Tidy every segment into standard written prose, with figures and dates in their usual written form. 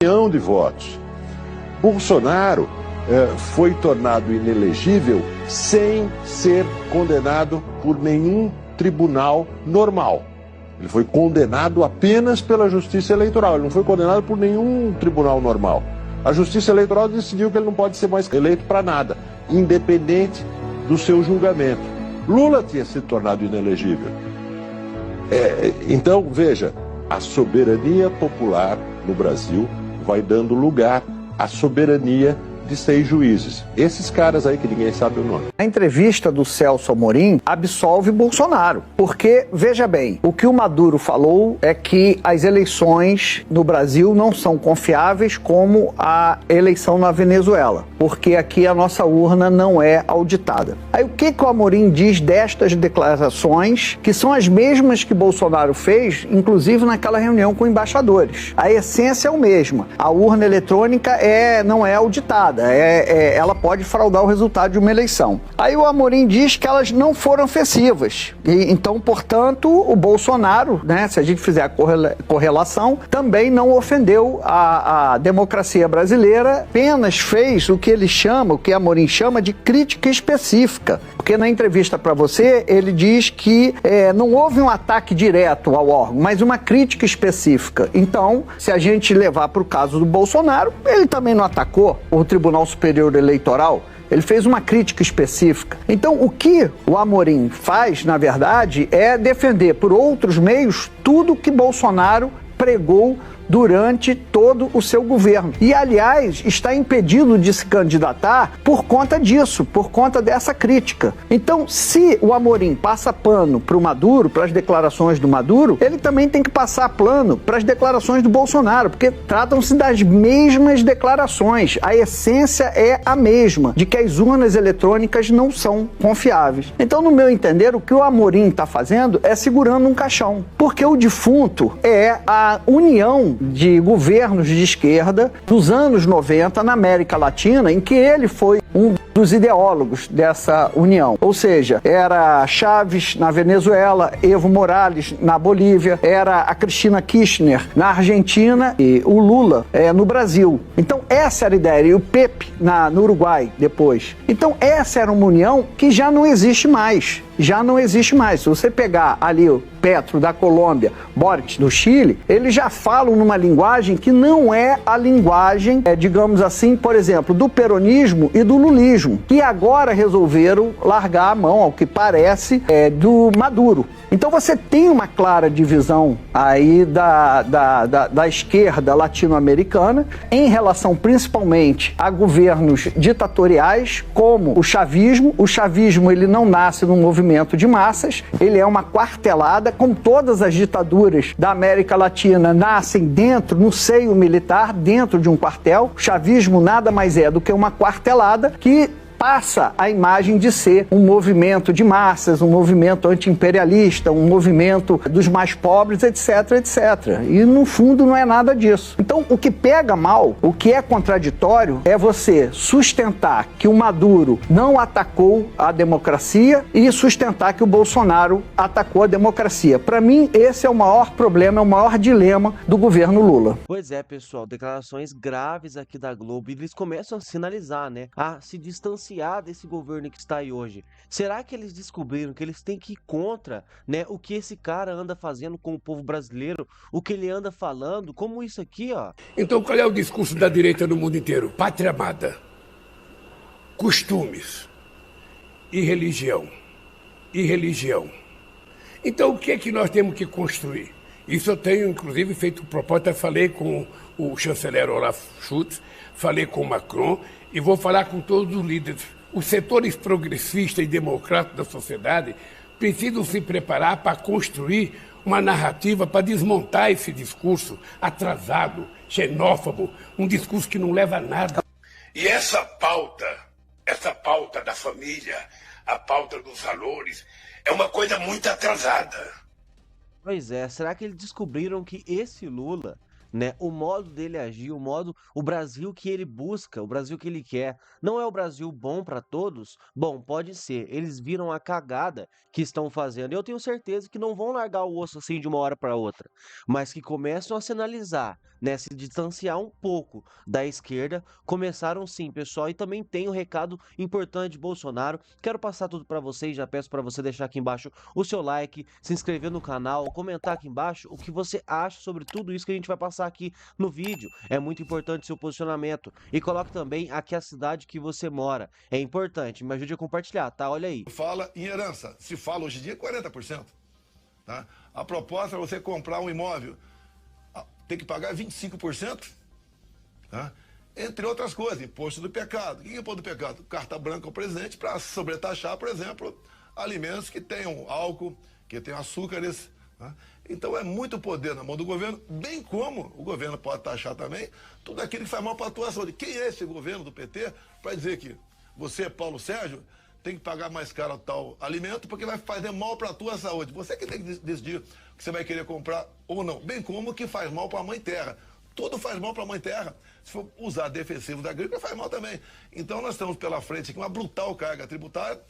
milhão de votos. Bolsonaro foi tornado inelegível sem ser condenado por nenhum tribunal normal. Ele foi condenado apenas pela Justiça Eleitoral, ele não foi condenado por nenhum tribunal normal. A Justiça Eleitoral decidiu que ele não pode ser mais eleito para nada, independente do seu julgamento. Lula tinha se tornado inelegível. Então, veja, a soberania popular no Brasil vai dando lugar à soberania de 6 juízes. Esses caras aí que ninguém sabe o nome. A entrevista do Celso Amorim absolve Bolsonaro. Porque, veja bem, o que o Maduro falou é que as eleições no Brasil não são confiáveis como a eleição na Venezuela. Porque aqui a nossa urna não é auditada. Aí o que o Amorim diz destas declarações, que são as mesmas que Bolsonaro fez, inclusive naquela reunião com embaixadores? A essência é o mesma. A urna eletrônica não é auditada. Ela pode fraudar o resultado de uma eleição. Aí o Amorim diz que elas não foram ofensivas. Então, portanto, o Bolsonaro, né, se a gente fizer a correlação, também não ofendeu a democracia brasileira, apenas fez o que ele chama, o que Amorim chama de crítica específica. Porque na entrevista para você, ele diz que não houve um ataque direto ao órgão, mas uma crítica específica. Então, se a gente levar para o caso do Bolsonaro, ele também não atacou o Tribunal Superior Eleitoral, ele fez uma crítica específica. Então, o que o Amorim faz, na verdade, é defender por outros meios tudo que Bolsonaro pregou durante todo o seu governo. E, aliás, está impedido de se candidatar por conta disso, por conta dessa crítica. Então, se o Amorim passa pano para o Maduro, para as declarações do Maduro, ele também tem que passar pano para as declarações do Bolsonaro, porque tratam-se das mesmas declarações. A essência é a mesma, de que as urnas eletrônicas não são confiáveis. Então, no meu entender, o que o Amorim está fazendo é segurando um caixão, porque o defunto é a união de governos de esquerda dos anos 90 na América Latina, em que ele foi um dos ideólogos dessa união. Ou seja, era Chávez na Venezuela, Evo Morales na Bolívia, era a Cristina Kirchner na Argentina e o Lula no Brasil. Então essa era a ideia, e o Pepe no Uruguai depois. Então essa era uma união que já não existe mais. Já não existe mais. Se você pegar ali o Petro da Colômbia, Boric do Chile, eles já falam numa linguagem que não é a linguagem, digamos assim, por exemplo, do peronismo e do lulismo, que agora resolveram largar a mão, ao que parece, do Maduro. Então você tem uma clara divisão aí da esquerda latino-americana em relação principalmente a governos ditatoriais como o chavismo. O chavismo ele não nasce num movimento de massas, ele é uma quartelada, como todas as ditaduras da América Latina nascem no seio militar, dentro de um quartel. O chavismo nada mais é do que uma quartelada que passa a imagem de ser um movimento de massas, um movimento anti-imperialista, um movimento dos mais pobres, etc, etc. E, no fundo, não é nada disso. Então, o que pega mal, o que é contraditório, é você sustentar que o Maduro não atacou a democracia e sustentar que o Bolsonaro atacou a democracia. Para mim, esse é o maior problema, é o maior dilema do governo Lula. Pois é, pessoal, declarações graves aqui da Globo, e eles começam a sinalizar, né, a se distanciar desse governo que está aí hoje. Será que eles descobriram que eles têm que ir contra, né, o que esse cara anda fazendo com o povo brasileiro, o que ele anda falando, como isso aqui, ó? Então qual é o discurso da direita no mundo inteiro? Pátria amada, costumes e religião. E religião. Então o que é que nós temos que construir? Isso eu tenho, inclusive, feito proposta, falei com o chanceler Olaf Scholz, falei com o Macron, e vou falar com todos os líderes. Os setores progressistas e democráticos da sociedade precisam se preparar para construir uma narrativa para desmontar esse discurso atrasado, xenófobo, um discurso que não leva a nada. E essa pauta da família, a pauta dos valores, é uma coisa muito atrasada. Pois é, será que eles descobriram que esse Lula né? O modo dele agir, o Brasil que ele busca, o Brasil que ele quer, não é o Brasil bom para todos? Bom, pode ser. Eles viram a cagada que estão fazendo. Eu tenho certeza que não vão largar o osso assim de uma hora para outra, mas que começam a se analisar, né? Se distanciar um pouco da esquerda. Começaram sim, pessoal, e também tem um recado importante de Bolsonaro. Quero passar tudo para vocês, já peço para você deixar aqui embaixo o seu like, se inscrever no canal, comentar aqui embaixo o que você acha sobre tudo isso que a gente vai passar aqui no vídeo. É muito importante seu posicionamento. E coloque também aqui a cidade que você mora. É importante, me ajude a compartilhar, tá? Olha aí. Fala em herança. Se fala hoje em dia 40%. Tá? A proposta é você comprar um imóvel, tem que pagar 25%. Tá? Entre outras coisas, imposto do pecado. O que é imposto do pecado? Carta branca ao presidente para sobretaxar, por exemplo, alimentos que tenham álcool, que tenham açúcares. Tá? Então é muito poder na mão do governo, bem como o governo pode taxar também tudo aquilo que faz mal para a tua saúde. Quem é esse governo do PT para dizer que você, Paulo Sérgio, tem que pagar mais caro tal alimento porque vai fazer mal para a tua saúde? Você que tem que decidir o que você vai querer comprar ou não. Bem como que faz mal para a mãe terra. Tudo faz mal para a mãe terra. Se for usar defensivo da agrícola, faz mal também. Então nós estamos pela frente aqui uma brutal carga tributária,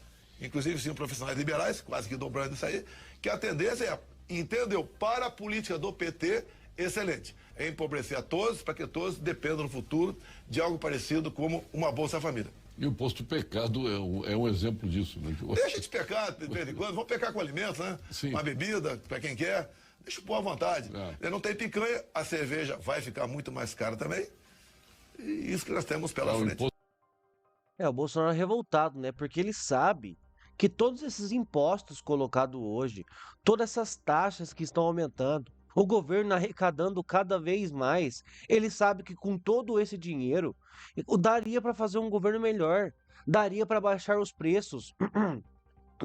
inclusive sim profissionais liberais, quase que dobrando isso aí, que a tendência é, entendeu, para a política do PT, excelente. É empobrecer a todos, para que todos dependam no futuro de algo parecido como uma Bolsa Família. E o imposto do pecado é um exemplo disso, né? Deixa de pecar de vez em quando, vamos pecar com alimentos, né? Sim. Uma bebida, para quem quer. Deixa o povo à vontade. Não tem picanha, a cerveja vai ficar muito mais cara também. E isso que nós temos pela frente. O Bolsonaro é revoltado, né? Porque ele sabe que todos esses impostos colocados hoje, todas essas taxas que estão aumentando, o governo arrecadando cada vez mais, ele sabe que com todo esse dinheiro, daria para fazer um governo melhor, daria para baixar os preços.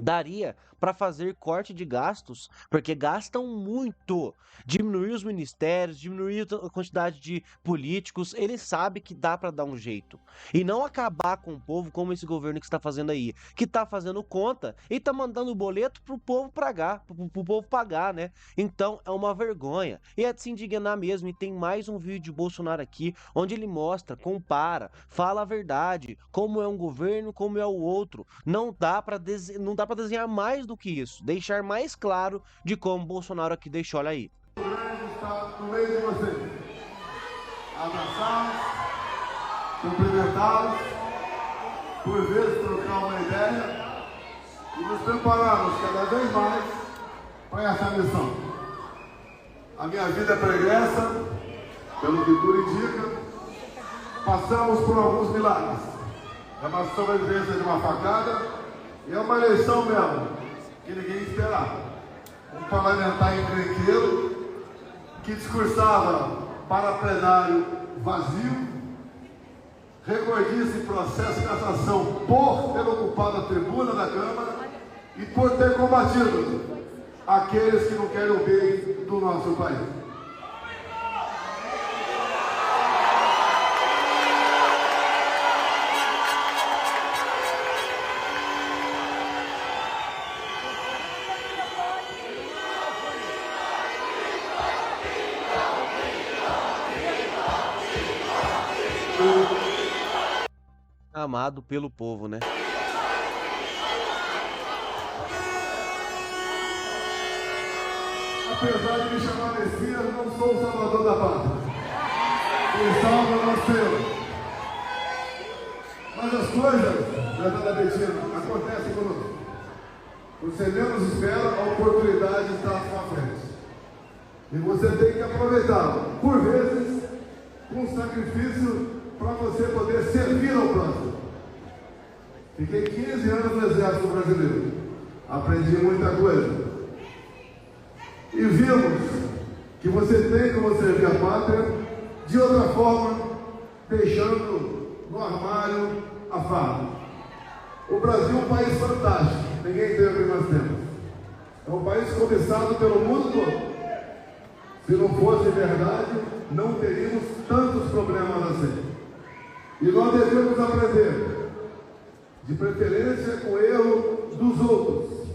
Daria para fazer corte de gastos, porque gastam muito. Diminuir os ministérios, diminuir a quantidade de políticos. Ele sabe que dá para dar um jeito. E não acabar com o povo como esse governo que está fazendo aí. Que está fazendo conta e está mandando o boleto pro povo pagar, né? Então é uma vergonha. E é de se indignar mesmo. E tem mais um vídeo de Bolsonaro aqui, onde ele mostra, compara, fala a verdade. Como é um governo, como é o outro. Não dá para desenhar mais do que isso, deixar mais claro de como Bolsonaro aqui deixou, olha aí. O grande está no meio de vocês. Abraçá-los, cumprimentá-los, por vezes trocar uma ideia e nos prepararmos cada vez mais para essa missão. A minha vida é pregressa, pelo que tudo indica, passamos por alguns milagres. É uma sobrevivência de uma facada. E é uma eleição mesmo, que ninguém esperava. Um parlamentar encrenqueiro, que discursava para plenário vazio, recordista em processo de cassação por ter ocupado a tribuna da Câmara e por ter combatido aqueles que não querem o bem do nosso país. Amado pelo povo, né? Apesar de me chamar Messias, não sou o salvador da pátria. Quem salva é o Senhor. Mas as coisas, Fernanda Betina, acontecem conosco. Você menos espera, a oportunidade está à sua frente. E você tem que aproveitá-la. Por vezes, com sacrifício para você poder servir ao próximo. Fiquei 15 anos no Exército Brasileiro. Aprendi muita coisa. E vimos que você tem como servir a pátria de outra forma, deixando no armário a farda. O Brasil é um país fantástico. Ninguém tem o que nós temos. É um país cobiçado pelo mundo todo. Se não fosse verdade, não teríamos tantos problemas assim. E nós devemos aprender, de preferência com o erro dos outros.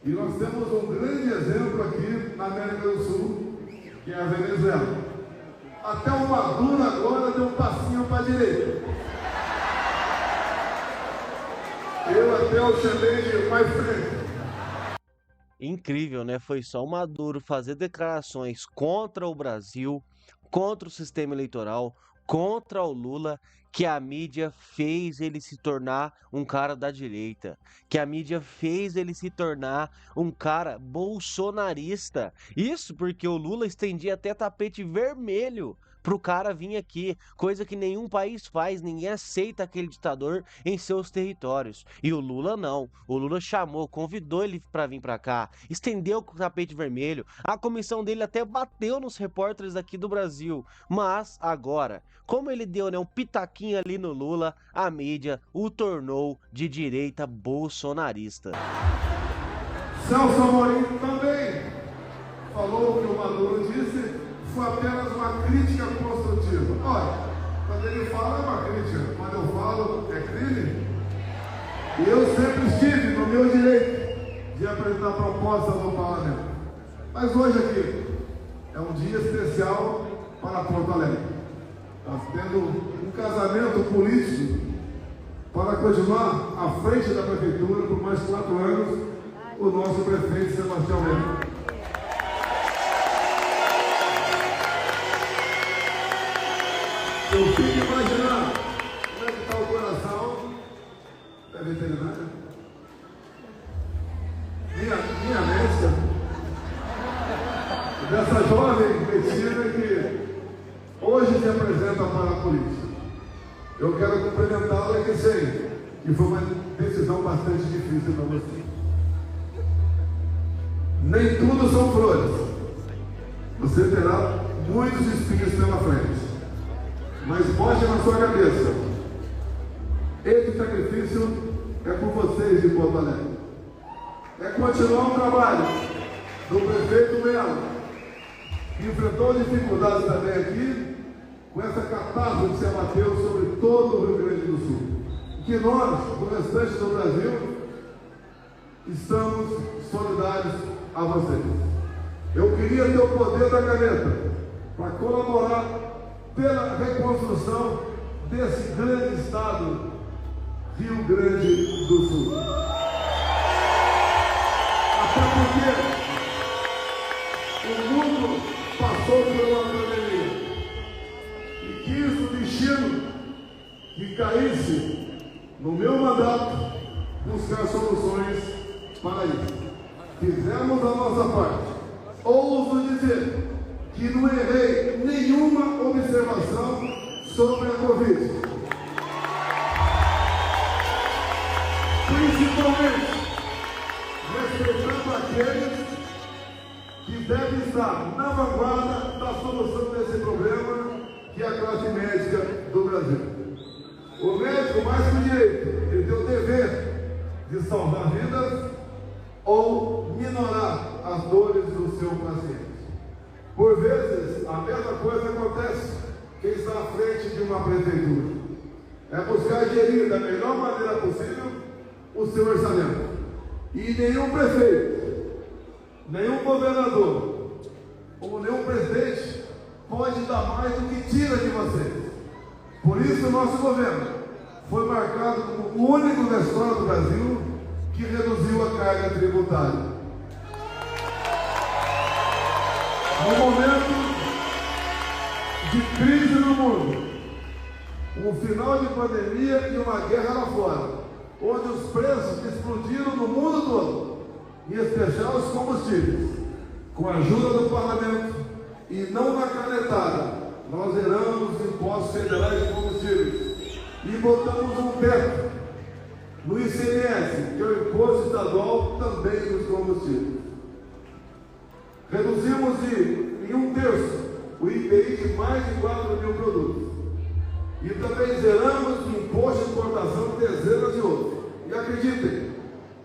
E nós temos um grande exemplo aqui na América do Sul, que é a Venezuela. Até o Maduro agora deu um passinho para a direita. Eu até o chamei de my friend. Incrível, né? Foi só o Maduro fazer declarações contra o Brasil, contra o sistema eleitoral, contra o Lula, que a mídia fez ele se tornar um cara da direita, que a mídia fez ele se tornar um cara bolsonarista. Isso porque o Lula estendia até tapete vermelho pro cara vir aqui, coisa que nenhum país faz, ninguém aceita aquele ditador em seus territórios. E o Lula não, o Lula chamou, convidou ele para vir para cá, estendeu o tapete vermelho, a comissão dele até bateu nos repórteres aqui do Brasil, mas agora, como ele deu, né, um pitaquinho ali no Lula, a mídia o tornou de direita bolsonarista. Celso Amorim também falou o que o Maduro disse, foi apenas uma crítica construtiva. Olha, quando ele fala é uma crítica, quando eu falo é crime. E eu sempre estive no meu direito de apresentar propostas no parlamento. Mas hoje aqui é um dia especial para Porto Alegre. Nós tendo um casamento político para continuar à frente da prefeitura por mais 4 anos, o nosso prefeito Sebastião Mendes. Eu fico imaginando como é que está o coração da veterinária. Minha médica, dessa jovem medicina que hoje se apresenta para a política. Eu quero cumprimentá-la e que sei que foi uma decisão bastante difícil para você. Nem tudo são flores. Você terá muitos espinhos pela frente. Mas bote na sua cabeça, esse sacrifício é por vocês de Porto Alegre. É continuar o trabalho do prefeito Melo, que enfrentou dificuldades também aqui, com essa catástrofe que se abateu sobre todo o Rio Grande do Sul. Que nós, o restante do Brasil, estamos solidários a vocês. Eu queria ter o poder da caneta para colaborar pela reconstrução desse grande estado, Rio Grande do Sul. Até porque o mundo passou por uma pandemia e quis o destino que caísse no meu mandato buscar soluções para isso. Fizemos a nossa parte. Ouso dizer que não errei nenhuma observação sobre a Covid. Principalmente respeitando aqueles que devem estar na vanguarda da solução desse problema, que é a classe médica do Brasil. O médico, mais que o direito, ele tem o dever de salvar vidas ou minorar as dores do seu paciente. Por vezes, a mesma coisa acontece quem está à frente de uma prefeitura. É buscar gerir da melhor maneira possível o seu orçamento. E nenhum prefeito, nenhum governador ou nenhum presidente pode dar mais do que tira de vocês. Por isso, o nosso governo foi marcado como o único na história do Brasil que reduziu a carga tributária. No momento de crise no mundo, um final de pandemia e uma guerra lá fora, onde os preços explodiram no mundo todo, em especial os combustíveis, com a ajuda do parlamento e não na canetada, nós zeramos os impostos federais de combustíveis e botamos um teto no ICMS, que é o imposto estadual também dos combustíveis. Reduzimos em 1/3 o IPI de mais de 4 mil produtos. E também zeramos o imposto de importação de dezenas de outros. E acreditem,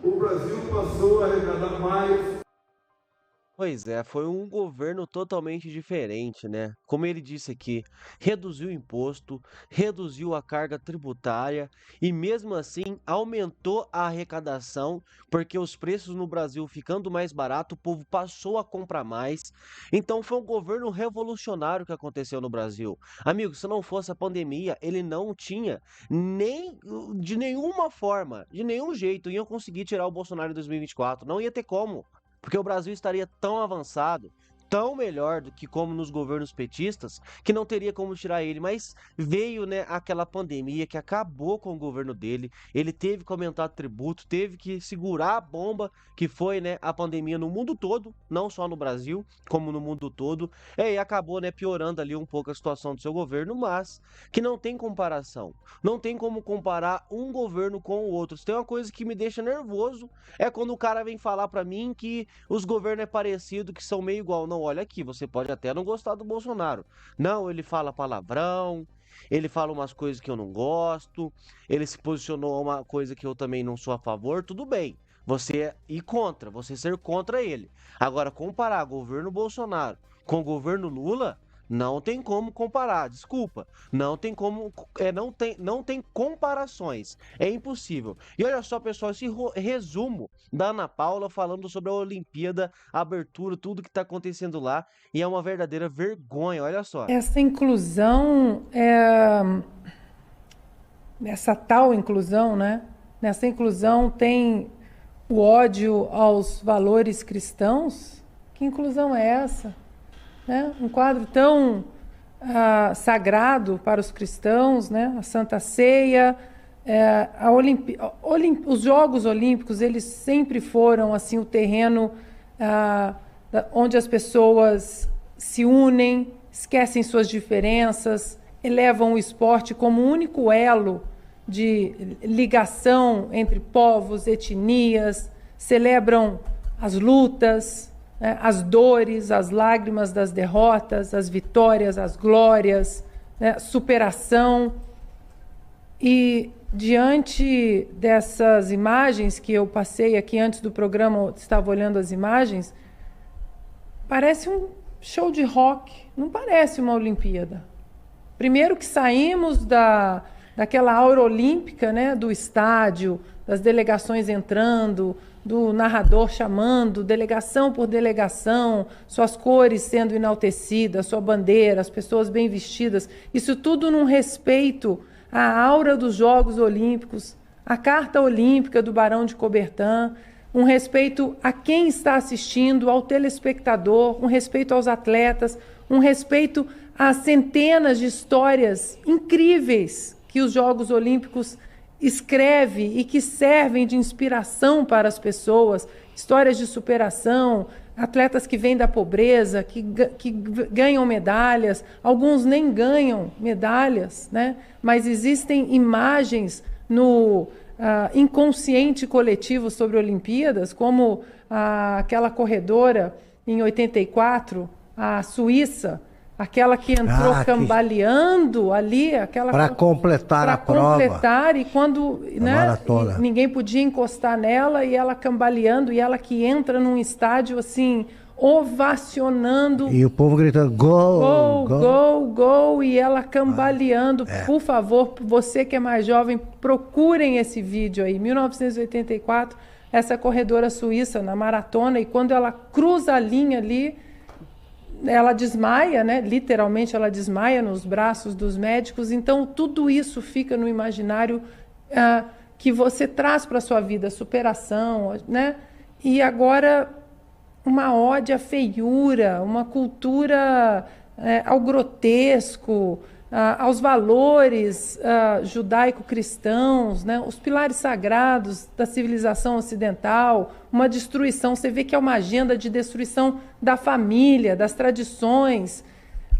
o Brasil passou a arrecadar mais. Pois é, foi um governo totalmente diferente, né? Como ele disse aqui, reduziu o imposto, reduziu a carga tributária e mesmo assim aumentou a arrecadação, porque os preços no Brasil ficando mais barato, o povo passou a comprar mais. Então foi um governo revolucionário que aconteceu no Brasil. Amigo, se não fosse a pandemia, ele não tinha nem de nenhuma forma, de nenhum jeito, iam conseguir tirar o Bolsonaro em 2024. Não ia ter como. Porque o Brasil estaria tão avançado, tão melhor do que como nos governos petistas, que não teria como tirar ele. Mas veio, né, aquela pandemia que acabou com o governo dele. Ele teve que aumentar tributo, teve que segurar a bomba que foi, né, a pandemia no mundo todo, não só no Brasil, como no mundo todo. E acabou, né, piorando ali um pouco a situação do seu governo, mas que não tem comparação. Não tem como comparar um governo com o outro. Se tem uma coisa que me deixa nervoso é quando o cara vem falar pra mim que os governos é parecido, que são meio igual. Não, olha aqui, você pode até não gostar do Bolsonaro. Não, ele fala palavrão, ele fala umas coisas que eu não gosto, ele se posicionou a uma coisa que eu também não sou a favor, tudo bem. Você ir contra, você ser contra ele. Agora, comparar governo Bolsonaro com o governo Lula, não tem como comparar, desculpa. Não tem como, não tem comparações. É impossível. E olha só, pessoal, esse resumo da Ana Paula falando sobre a Olimpíada, a abertura, tudo que está acontecendo lá. E é uma verdadeira vergonha, olha só. Essa inclusão, essa tal inclusão, né? Nessa inclusão tem o ódio aos valores cristãos? Que inclusão é essa? Né? Um quadro tão sagrado para os cristãos, né? A Santa Ceia, os Jogos Olímpicos, eles sempre foram assim o terreno onde as pessoas se unem, esquecem suas diferenças, elevam o esporte como único elo de ligação entre povos, etnias, celebram as lutas, né, as dores, as lágrimas das derrotas, as vitórias, as glórias, né, superação. E diante dessas imagens que eu passei aqui antes do programa, eu estava olhando as imagens, parece um show de rock, não parece uma Olimpíada. Primeiro que saímos daquela aura olímpica, né, do estádio, das delegações entrando, do narrador chamando, delegação por delegação, suas cores sendo enaltecidas, sua bandeira, as pessoas bem vestidas, isso tudo num respeito à aura dos Jogos Olímpicos, à Carta Olímpica do Barão de Coubertin, um respeito a quem está assistindo, ao telespectador, um respeito aos atletas, um respeito às centenas de histórias incríveis que os Jogos Olímpicos escreve e que servem de inspiração para as pessoas, histórias de superação, atletas que vêm da pobreza, que ganham medalhas, alguns nem ganham medalhas, né? Mas existem imagens no inconsciente coletivo sobre Olimpíadas, como aquela corredora em 84, a Suíça, aquela que entrou cambaleando ali, aquela para completar a prova. Para completar, e quando, né, ninguém podia encostar nela, e ela cambaleando, e ela que entra num estádio assim, ovacionando. E o povo gritando, gol, gol, gol, gol, e ela cambaleando. Por favor, você que é mais jovem, procurem esse vídeo aí. 1984, essa corredora suíça na maratona, e quando ela cruza a linha ali, ela desmaia, né? Literalmente ela desmaia nos braços dos médicos. Então tudo isso fica no imaginário que você traz para a sua vida, superação, né? E agora uma ode à feiura, uma cultura ao grotesco, aos valores judaico-cristãos, né? Os pilares sagrados da civilização ocidental, uma destruição. Você vê que é uma agenda de destruição da família, das tradições.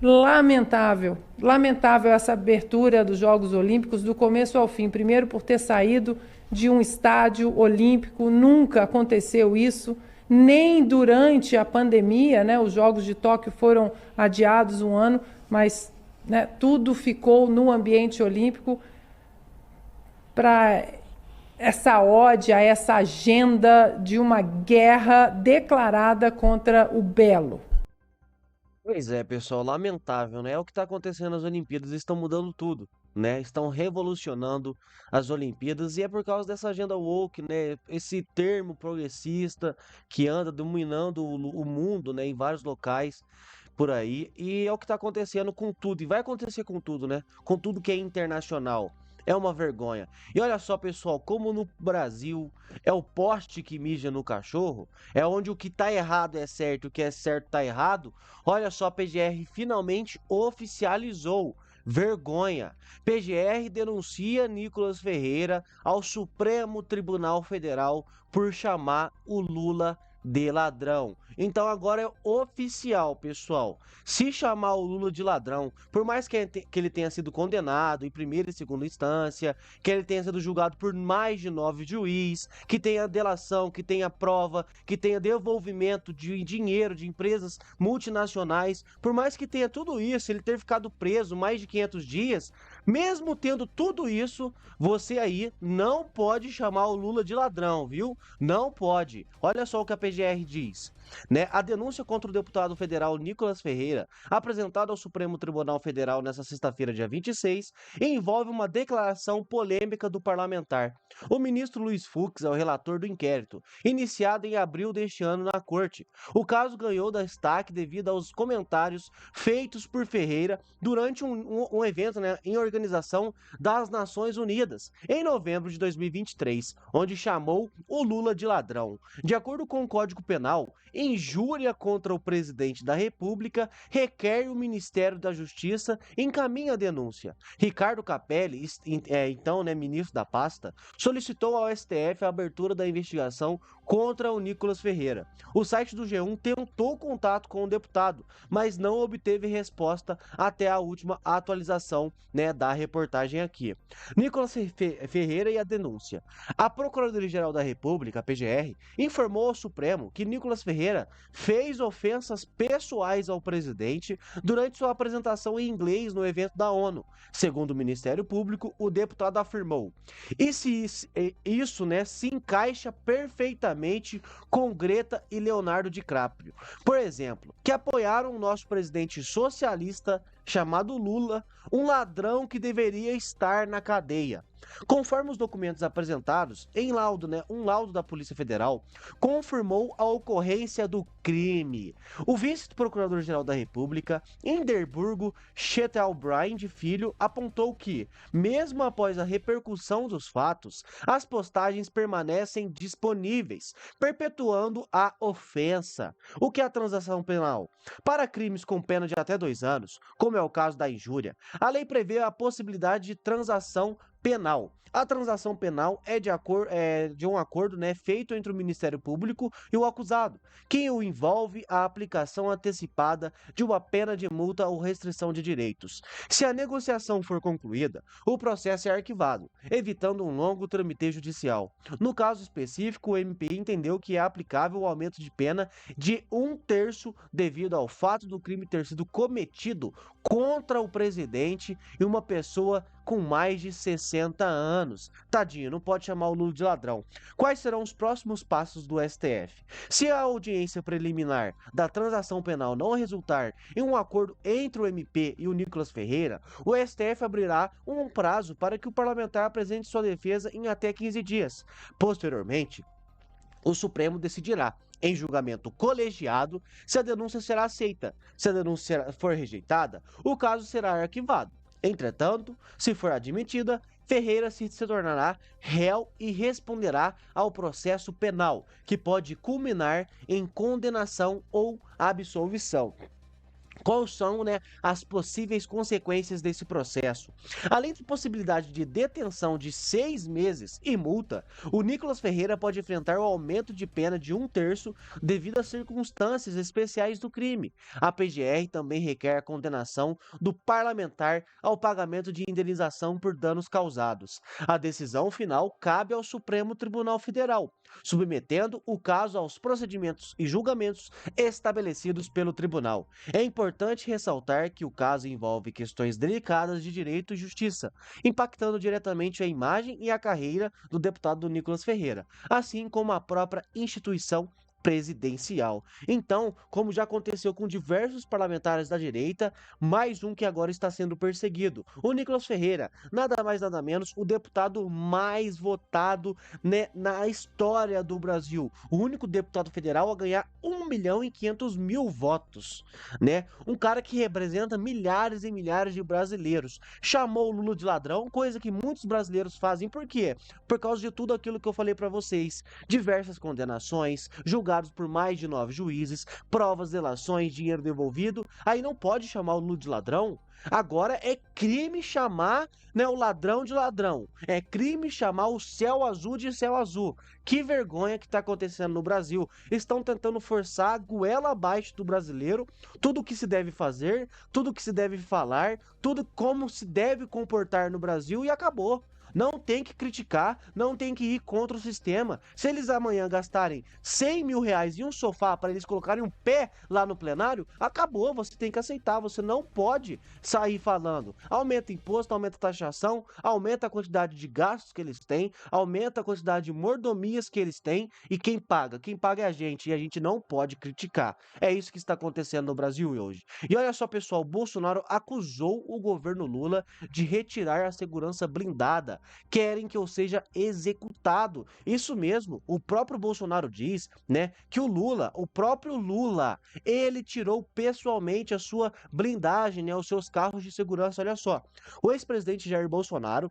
Lamentável, lamentável essa abertura dos Jogos Olímpicos do começo ao fim. Primeiro por ter saído de um estádio olímpico, nunca aconteceu isso, nem durante a pandemia, né? Os Jogos de Tóquio foram adiados um ano, mas tudo ficou no ambiente olímpico para essa ode, a essa agenda de uma guerra declarada contra o belo. Pois é, pessoal, lamentável, né? É o que está acontecendo nas Olimpíadas, estão mudando tudo, né? Estão revolucionando as Olimpíadas e é por causa dessa agenda woke, né? Esse termo progressista que anda dominando o mundo, né? Em vários locais por aí. E é o que está acontecendo com tudo, e vai acontecer com tudo, né? Com tudo que é internacional. É uma vergonha. E olha só, pessoal, como no Brasil é o poste que mija no cachorro, é onde o que tá errado é certo, o que é certo tá errado. Olha só, a PGR finalmente oficializou. Vergonha. PGR denuncia Nicolas Ferreira ao Supremo Tribunal Federal por chamar o Lula de ladrão. Então agora é oficial, pessoal. Se chamar o Lula de ladrão, por mais que ele tenha sido condenado em primeira e segunda instância, que ele tenha sido julgado por mais de 9 juízes, que tenha delação, que tenha prova, que tenha devolvimento de dinheiro de empresas multinacionais, por mais que tenha tudo isso, ele ter ficado preso mais de 500 dias, mesmo tendo tudo isso, você aí não pode chamar o Lula de ladrão, viu? Não pode. Olha só o que a PGR diz, né? A denúncia contra o deputado federal Nicolas Ferreira, apresentada ao Supremo Tribunal Federal nesta sexta-feira, dia 26, envolve uma declaração polêmica do parlamentar. O ministro Luiz Fux é o relator do inquérito, iniciado em abril deste ano na corte. O caso ganhou destaque devido aos comentários feitos por Ferreira durante um evento, né, em organização das Nações Unidas, em novembro de 2023, onde chamou o Lula de ladrão. De acordo com o Código Penal, injúria contra o presidente da República requer o Ministério da Justiça encaminha a denúncia. Ricardo Capelli, então, né, ministro da pasta, solicitou ao STF a abertura da investigação contra o Nicolas Ferreira. O site do G1 tentou contato com o deputado, mas não obteve resposta até a última atualização, né, da reportagem aqui. Nicolas Ferreira e a denúncia. A Procuradoria-Geral da República, a PGR, informou ao Supremo que Nicolas Ferreira fez ofensas pessoais ao presidente durante sua apresentação em inglês no evento da ONU. Segundo o Ministério Público, o deputado afirmou: isso, né, se encaixa perfeitamente com Greta e Leonardo DiCaprio, por exemplo, que apoiaram o nosso presidente socialista chamado Lula, um ladrão que deveria estar na cadeia. Conforme os documentos apresentados, em laudo, né, um laudo da Polícia Federal confirmou a ocorrência do crime. O vice-procurador-geral da República, Hindenburgo Schettelbrand Filho, apontou que, mesmo após a repercussão dos fatos, as postagens permanecem disponíveis, perpetuando a ofensa. O que é a transação penal? Para crimes com pena de até 2 anos, como é o caso da injúria, a lei prevê a possibilidade de transação penal. A transação penal é de um acordo, né, feito entre o Ministério Público e o acusado, que o envolve a aplicação antecipada de uma pena de multa ou restrição de direitos. Se a negociação for concluída, o processo é arquivado, evitando um longo trâmite judicial. No caso específico, o MP entendeu que é aplicável o aumento de pena de 1/3 devido ao fato do crime ter sido cometido contra o presidente e uma pessoa com mais de 60 anos. Tadinho, não pode chamar o Lula de ladrão. Quais serão os próximos passos do STF? Se a audiência preliminar da transação penal não resultar em um acordo entre o MP e o Nicolas Ferreira, o STF abrirá um prazo para que o parlamentar apresente sua defesa em até 15 dias. Posteriormente, o Supremo decidirá, em julgamento colegiado, se a denúncia será aceita. Se a denúncia for rejeitada, o caso será arquivado. Entretanto, se for admitida, Ferreira se tornará réu e responderá ao processo penal, que pode culminar em condenação ou absolvição. Quais são, né, as possíveis consequências desse processo? Além da possibilidade de detenção de 6 meses e multa, o Nicolas Ferreira pode enfrentar o aumento de pena de 1/3 devido às circunstâncias especiais do crime. A PGR também requer a condenação do parlamentar ao pagamento de indenização por danos causados. A decisão final cabe ao Supremo Tribunal Federal, submetendo o caso aos procedimentos e julgamentos estabelecidos pelo tribunal. É importante Importante ressaltar que o caso envolve questões delicadas de direito e justiça, impactando diretamente a imagem e a carreira do deputado Nicolas Ferreira, assim como a própria instituição presidencial. Então, como já aconteceu com diversos parlamentares da direita, mais um que agora está sendo perseguido. O Nicolas Ferreira, nada mais nada menos, o deputado mais votado, né, na história do Brasil. O único deputado federal a ganhar 1.500.000 votos, né? Um cara que representa milhares e milhares de brasileiros. Chamou o Lula de ladrão, coisa que muitos brasileiros fazem. Por quê? Por causa de tudo aquilo que eu falei para vocês. Diversas condenações, julgados por mais de 9 juízes, provas, delações, dinheiro devolvido. Aí não pode chamar o Lula de ladrão. Agora é crime chamar, né, o ladrão de ladrão. É crime chamar o céu azul de céu azul. Que vergonha que está acontecendo no Brasil. Estão tentando forçar a goela abaixo do brasileiro, tudo o que se deve fazer, tudo o que se deve falar, tudo como se deve comportar no Brasil e acabou. Não tem que criticar, não tem que ir contra o sistema. Se eles amanhã gastarem 100 mil reais em um sofá para eles colocarem um pé lá no plenário, acabou, você tem que aceitar, você não pode sair falando. Aumenta imposto, aumenta taxação, aumenta a quantidade de gastos que eles têm, aumenta a quantidade de mordomias que eles têm, e quem paga? Quem paga é a gente, e a gente não pode criticar. É isso que está acontecendo no Brasil hoje. E olha só, pessoal, Bolsonaro acusou o governo Lula de retirar a segurança blindada. Querem que eu seja executado. Isso mesmo, o próprio Bolsonaro diz, né, que o próprio Lula, ele tirou pessoalmente a sua blindagem, né, os seus carros de segurança. Olha só, o ex-presidente Jair Bolsonaro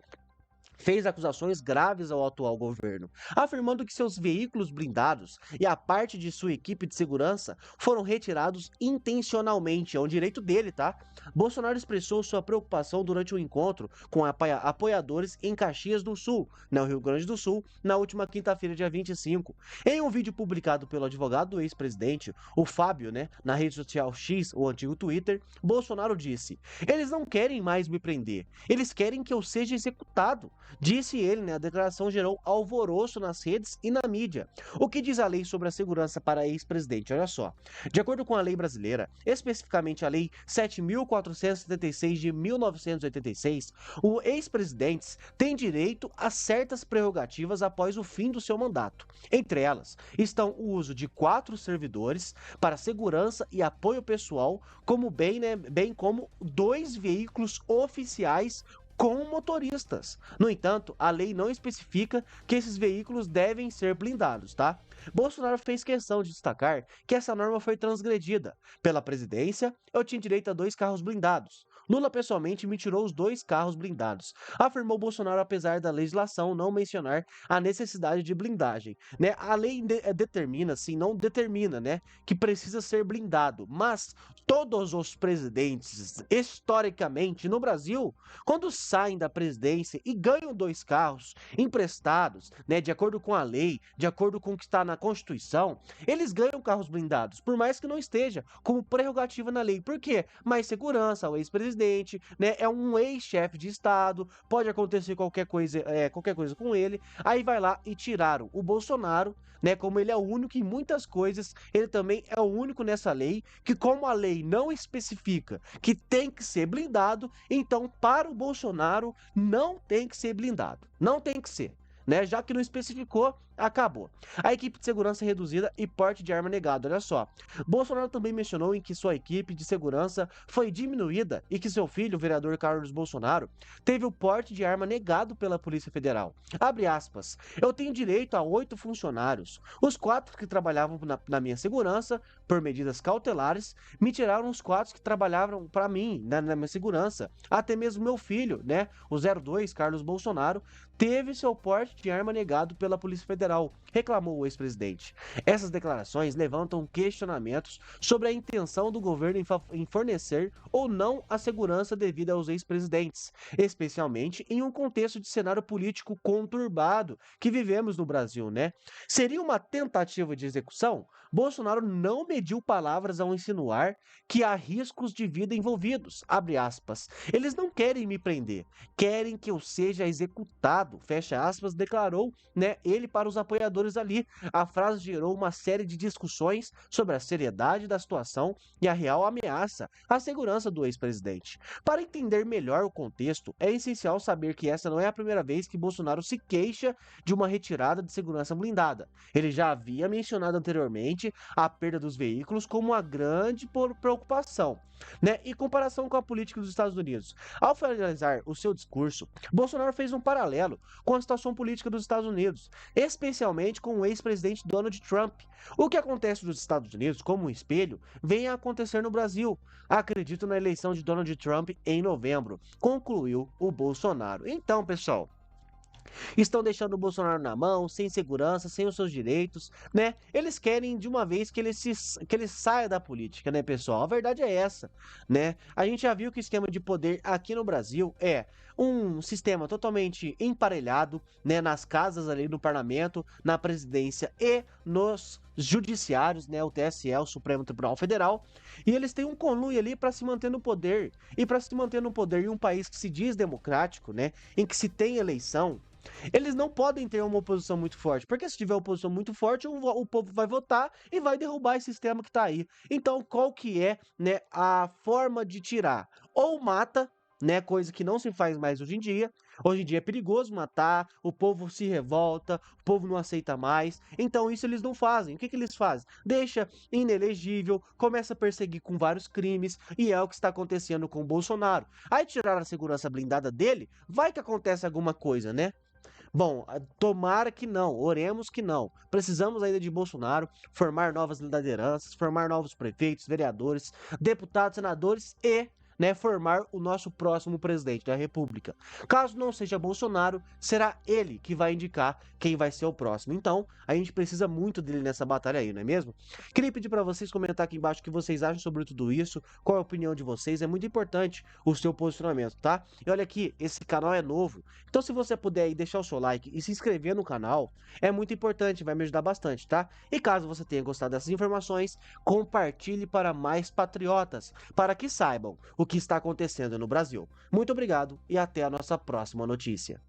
fez acusações graves ao atual governo, afirmando que seus veículos blindados e a parte de sua equipe de segurança foram retirados intencionalmente. É um direito dele, tá? Bolsonaro expressou sua preocupação durante um encontro com apoiadores em Caxias do Sul, no Rio Grande do Sul, na última quinta-feira, dia 25. Em um vídeo publicado pelo advogado do ex-presidente, o Fábio, né, na rede social X, o antigo Twitter, Bolsonaro disse: "Eles não querem mais me prender, eles querem que eu seja executado." Disse ele, né? A declaração gerou alvoroço nas redes e na mídia. O que diz a lei sobre a segurança para ex-presidente? Olha só. De acordo com a lei brasileira, especificamente a Lei 7.476 de 1986, os ex-presidentes têm direito a certas prerrogativas após o fim do seu mandato. Entre elas estão o uso de 4 servidores para segurança e apoio pessoal, bem como 2 veículos oficiais com motoristas. No entanto, a lei não especifica que esses veículos devem ser blindados, tá? Bolsonaro fez questão de destacar que essa norma foi transgredida. Pela presidência, eu tinha direito a 2 carros blindados. Lula pessoalmente me tirou os 2 carros blindados, afirmou Bolsonaro, apesar da legislação não mencionar a necessidade de blindagem, né? A lei determina, sim, não determina, né, que precisa ser blindado, mas todos os presidentes, historicamente, no Brasil, quando saem da presidência e ganham 2 carros emprestados, né, de acordo com a lei, de acordo com o que está na Constituição, eles ganham carros blindados, por mais que não esteja como prerrogativa na lei. Por quê? Mais segurança ao ex-presidente, né? É um ex-chefe de Estado, pode acontecer qualquer coisa com ele. Aí vai lá e tiraram o Bolsonaro, né? Como ele é o único em muitas coisas, ele também é o único nessa lei, que como a lei não especifica que tem que ser blindado, então para o Bolsonaro não tem que ser blindado, não tem que ser, né? Já que não especificou, acabou. A equipe de segurança reduzida e porte de arma negado. Olha só. Bolsonaro também mencionou em que sua equipe de segurança foi diminuída e que seu filho, o vereador Carlos Bolsonaro, teve o porte de arma negado pela Polícia Federal. Abre aspas. Eu tenho direito a 8 funcionários. Os 4 que trabalhavam na minha segurança, por medidas cautelares, me tiraram os 4 que trabalhavam para mim, na minha segurança. Até mesmo meu filho, né, o 02, Carlos Bolsonaro, teve seu porte de arma negado pela Polícia Federal, reclamou o ex-presidente. Essas declarações levantam questionamentos sobre a intenção do governo em fornecer ou não a segurança devida aos ex-presidentes, especialmente em um contexto de cenário político conturbado que vivemos no Brasil, né? Seria uma tentativa de execução? Bolsonaro não mediu palavras ao insinuar que há riscos de vida envolvidos, abre aspas. Eles não querem me prender, querem que eu seja executado, fecha aspas, declarou, né, ele para os apoiadores ali. A frase gerou uma série de discussões sobre a seriedade da situação e a real ameaça à segurança do ex-presidente. Para entender melhor o contexto, é essencial saber que essa não é a primeira vez que Bolsonaro se queixa de uma retirada de segurança blindada. Ele já havia mencionado anteriormente a perda dos veículos como uma grande preocupação, né? Em comparação com a política dos Estados Unidos. Ao finalizar o seu discurso, Bolsonaro fez um paralelo com a situação política dos Estados Unidos, especialmente com o ex-presidente Donald Trump. O que acontece nos Estados Unidos como um espelho vem a acontecer no Brasil. Acredito na eleição de Donald Trump em novembro, concluiu o Bolsonaro. Então, pessoal, estão deixando o Bolsonaro na mão, sem segurança, sem os seus direitos, né? Eles querem de uma vez que ele saia da política, né, pessoal? A verdade é essa, né? A gente já viu que o esquema de poder aqui no Brasil é um sistema totalmente emparelhado, né, nas casas ali no parlamento, na presidência e nos judiciários, né, o TSE, o Supremo Tribunal Federal, e eles têm um conluio ali para se manter no poder. E para se manter no poder em um país que se diz democrático, né, em que se tem eleição, eles não podem ter uma oposição muito forte, porque se tiver oposição muito forte, o povo vai votar e vai derrubar esse sistema que tá aí. Então, qual que é, né, a forma de tirar? Ou mata, né, coisa que não se faz mais hoje em dia. Hoje em dia é perigoso matar, o povo se revolta, o povo não aceita mais. Então isso eles não fazem. O que eles fazem? Deixa inelegível, começa a perseguir com vários crimes, e é o que está acontecendo com o Bolsonaro. Aí tiraram a segurança blindada dele, vai que acontece alguma coisa, né? Bom, tomara que não, oremos que não. Precisamos ainda de Bolsonaro formar novas lideranças, formar novos prefeitos, vereadores, deputados, senadores e, né, formar o nosso próximo presidente da República. Caso não seja Bolsonaro, será ele que vai indicar quem vai ser o próximo. Então, a gente precisa muito dele nessa batalha aí, não é mesmo? Queria pedir para vocês comentar aqui embaixo o que vocês acham sobre tudo isso, qual é a opinião de vocês, é muito importante o seu posicionamento, tá? E olha aqui, esse canal é novo, então se você puder aí deixar o seu like e se inscrever no canal, é muito importante, vai me ajudar bastante, tá? E caso você tenha gostado dessas informações, compartilhe para mais patriotas, para que saibam o que está acontecendo no Brasil. Muito obrigado e até a nossa próxima notícia.